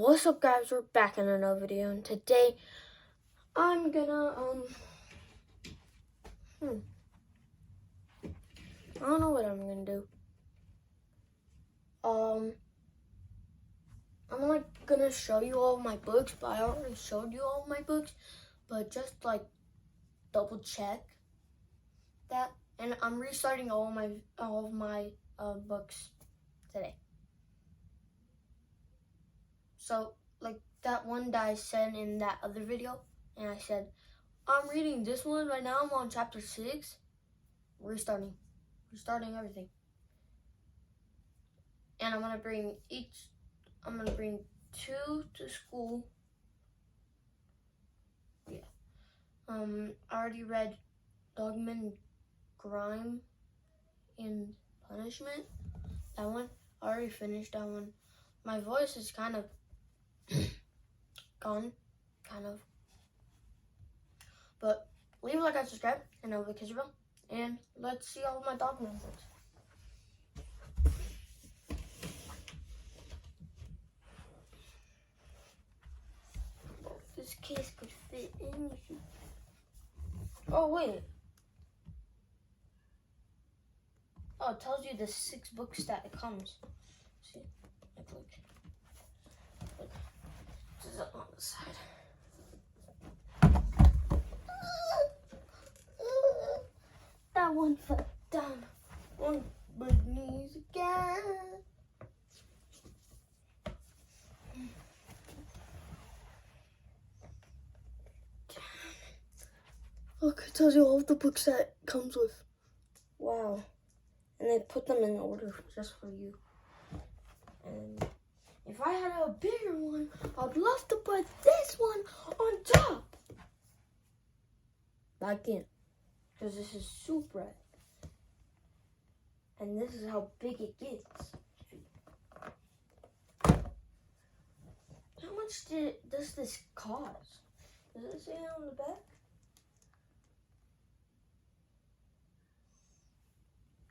What's up, guys? We're back in another video, and today I'm gonna I don't know what I'm gonna do. I'm like gonna show you all of my books, but I already showed you all of my books, but just like double check that, and I'm restarting all of my books today. So like that one that I said in that other video, and I said I'm reading this one right now. I'm on chapter 6. Restarting everything. And I'm gonna bring 2 to school. Yeah. I already read Dogman Grime and Punishment. That one. I already finished that one. My voice is kind of gone. But leave a like and subscribe, and I'll kiss your bell. And let's see all of my Dogman books. This case could fit in. Oh, wait. Oh, it tells you the 6 books that it comes. See? Look. This is on the side. That one fell down on my knees again. Look, it tells you all of the books that it comes with. Wow. And they put them in order just for you. And if I had a bigger one, I'd love to put this one on top. Back in. Because this is super. And this is how big it gets. How much does this cost? Does it say on the back?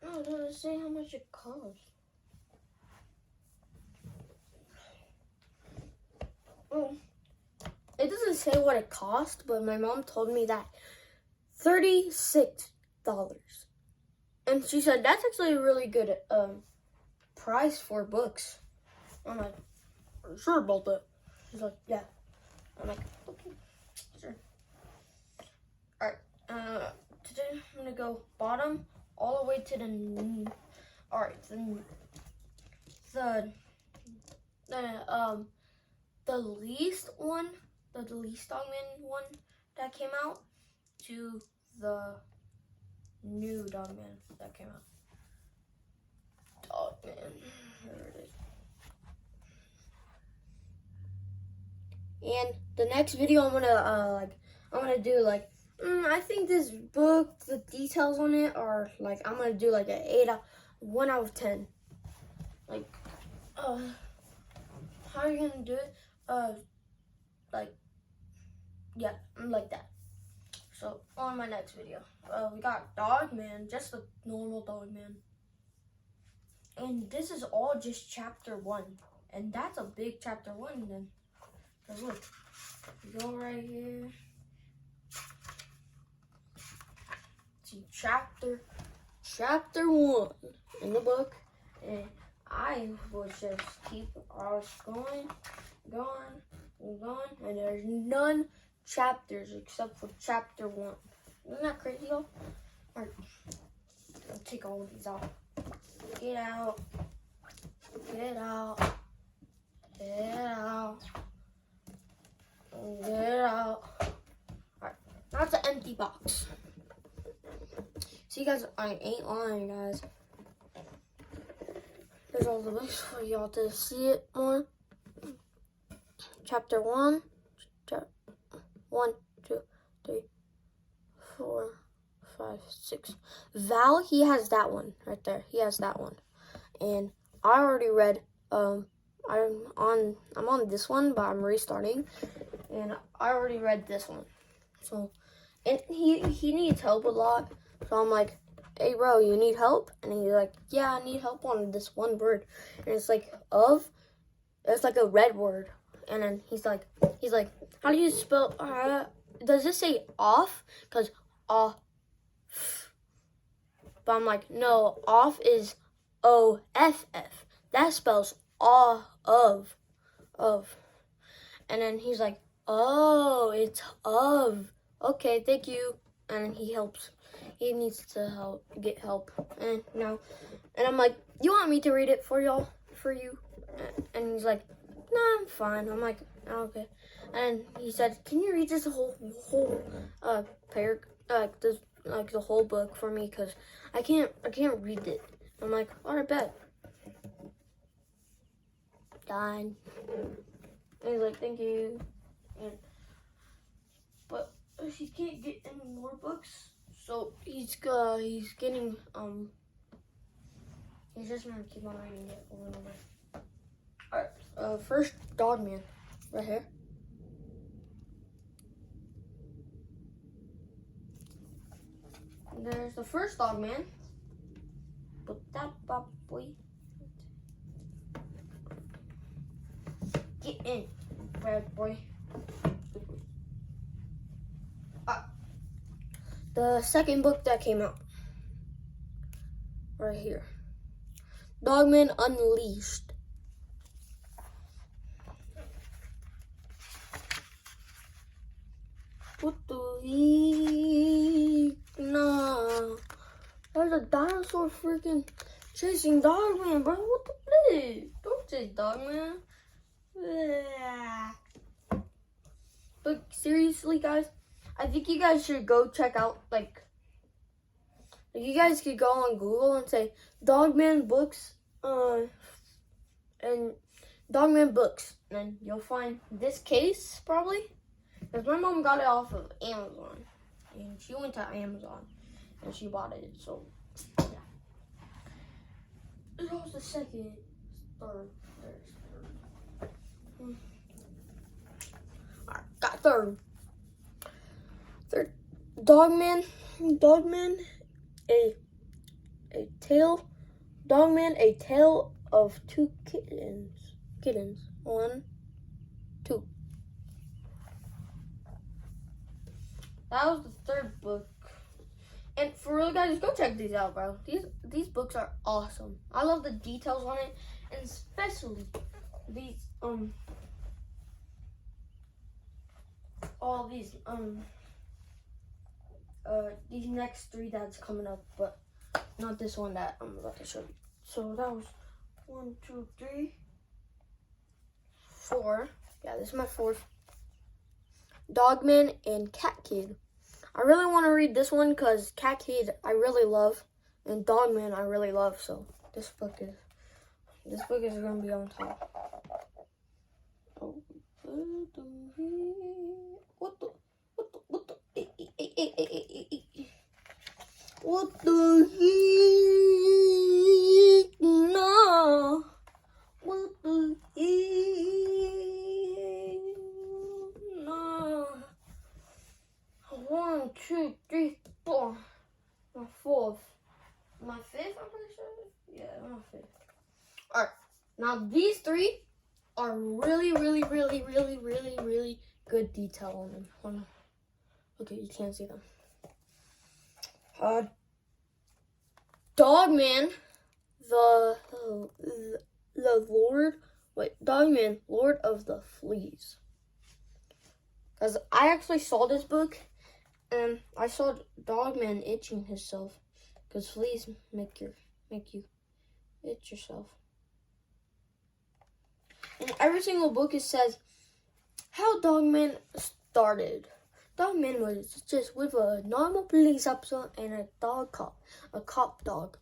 No, it doesn't say how much it costs. Well, it doesn't say what it cost, but my mom told me that $36. And she said that's actually a really good price for books. I'm like, are you sure about that? She's like, yeah. I'm like, okay, sure. Alright, today I'm gonna go bottom all the way to the least one, the least Dogman one that came out, to the new Dogman that came out. Dogman, there it is. And the next video I'm gonna do like, I think this book, the details on it are like, I'm gonna do like a 1 out of 10. Like, how are you gonna do it? Yeah, like that. So on my next video, we got Dogman, just the normal Dogman. And this is all just chapter 1. And that's a big chapter 1 then. Cause look, you go right here. See chapter 1 in the book. And I will just keep ours going. And there's none chapters except for chapter 1. Isn't that crazy, y'all? Alright, I'll take all of these out. Get out. Get out. Get out. Get out. Alright, now it's an empty box. See, guys, I ain't lying, guys. There's all the books for y'all to see it more. Chapter 1, 1, 2, 3, 4, 5, 6. Val, he has that one right there. He has that one. And I already read, I'm on this one, but I'm restarting. And I already read this one. So, and he needs help a lot. So I'm like, hey bro, you need help? And he's like, yeah, I need help on this one word. And it's like it's like a red word. And then he's like, how do you spell? Does this say off? Cause off. But I'm like, no, off is O-F-F. That spells awe of. And then he's like, oh, it's of. Okay, thank you. And then he helps. He needs to get help. And I'm like, you want me to read it for y'all? For you? And he's like, no, I'm fine. I'm like, oh, okay. And he said, can you read this whole the whole book for me? Cause I can't read it. I'm like, alright, bet. Done. And he's like, thank you. But he can't get any more books, so he's getting he's just gonna keep on reading it over and over. Alright, first Dogman, right here. There's the first Dogman. Put that bad boy. Get in, bad boy. The second book that came out, right here. Dogman Unleashed. What the heck? Nah. There's a dinosaur freaking chasing Dogman, bro. What the heck? Don't chase Dogman. But seriously, guys, I think you guys should go check out, like you guys could go on Google and say Dogman books, and Dogman books, and then you'll find this case probably. Because my mom got it off of Amazon, and she went to Amazon, and she bought it, so, yeah. That was the second, third. Alright, got third. Dogman, a tale of two kittens, 1, 2. That was the third book. And for real, guys, go check these out, bro. These books are awesome. I love the details on it, and especially these all these next 3 that's coming up, but not this one that I'm about to show you. So that was 1, 2, 3, 4. Yeah, this is my 4th. Dogman and Cat Kid. I really want to read this one because Cat Kid I really love, and Dogman I really love. So this book is gonna be on top. Oh, what the heck? No. What the heck? No. 1, 2, 3, 4. My 4th. My 5th, I'm pretty sure. Yeah, my 5th. Alright. Now these 3 are really good detail on them. Hold on. Okay, you can't see them. Dogman, Dogman, Lord of the Fleas. Because I actually saw this book, and I saw Dogman itching himself. Because fleas make you itch yourself. In every single book it says how Dogman started. Dogman was just with a normal police officer and a cop dog.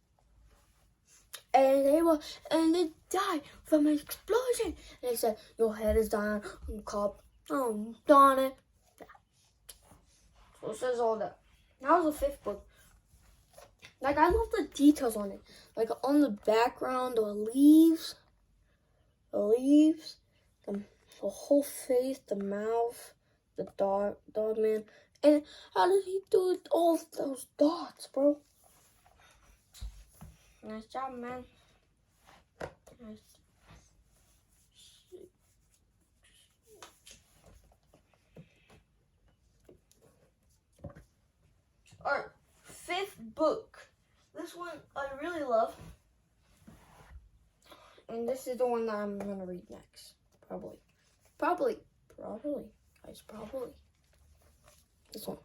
And they died from an explosion. And they said, your head is down, cop. Oh, darn it. Yeah. So it says all that. That was the 5th book. Like, I love the details on it. Like, on the background, the leaves, the whole face, the mouth, the dog man. And how did he do it, all those dots, bro? Nice job, man. Nice. book. This one I really love. And this is the one that I'm going to read next. Probably. Guys, probably. This one.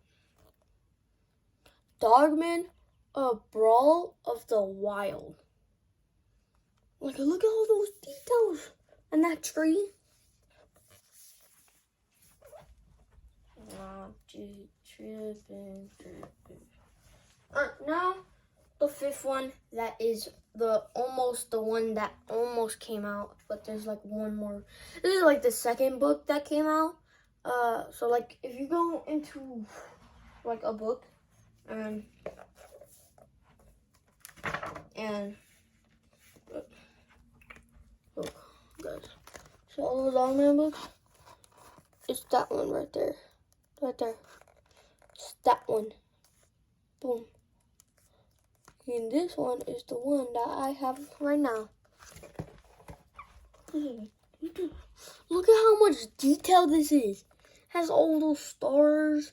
Dogman, A Brawl of the Wild. Like, look at all those details. And that tree. Tripping. Alright, now the fifth one, that is the one that almost came out, but there's like one more. This is like the second book that came out. So like if you go into like a book and look, guys, so all those Dogman books, it's that one right there. It's that one. Boom. And this one is the one that I have right now. Look at how much detail this is. It has all those stars,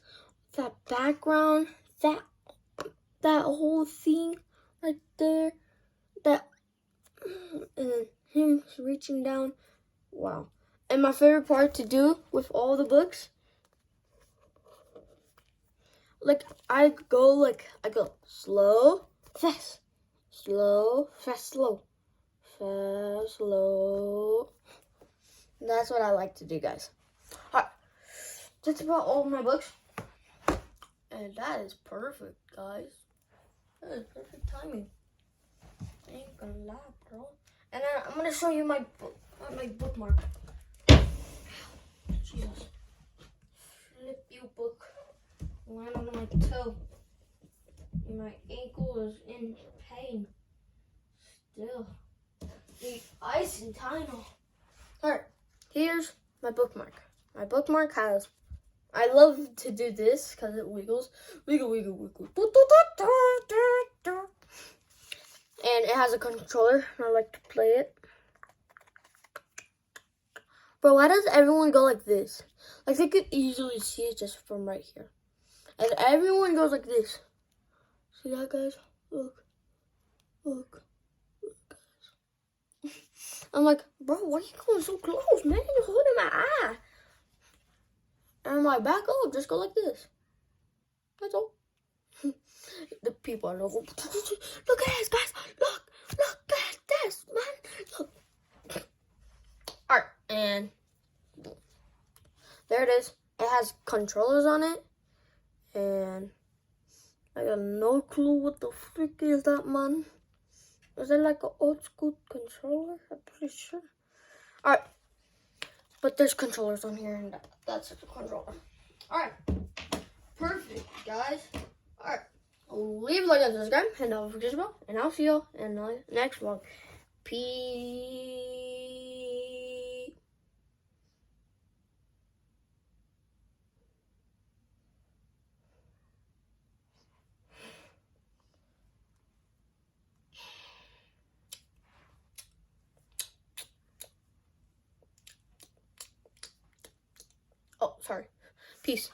that background, that whole thing right there. And then him reaching down. Wow. And my favorite part to do with all the books, like I go slow, fast, slow, fast, slow, fast, slow. That's what I like to do, guys. Alright, that's about all of my books. And that is perfect, guys. That is perfect timing. I ain't gonna lie, bro. And then I'm gonna show you my bookmark. Jesus. Flip you book. Land on my toe. And my ankle is in pain. Still. The ice and Tylenol. Alright, here's my bookmark. My bookmark has, I love to do this because it wiggles. Wiggle, wiggle, wiggle. And it has a controller. I like to play it. Bro, why does everyone go like this? Like they could easily see it just from right here. And everyone goes like this. See that, guys? Look, guys. I'm like, bro, why are you going so close, man? You're holding my eye. And I'm like, back up, just go like this. That's all. The people are like, look at this, guys. Look at this, man. Look. Alright, and there it is. It has controllers on it. And I got no clue what the frick is that, man. Is it like an old school controller? I'm pretty sure. Alright. But there's controllers on here, and that's the controller. Alright. Perfect, guys. Alright. Leave a like and subscribe, and don't forget about, and I'll see you in the next vlog. Peace. Oh, sorry. Peace.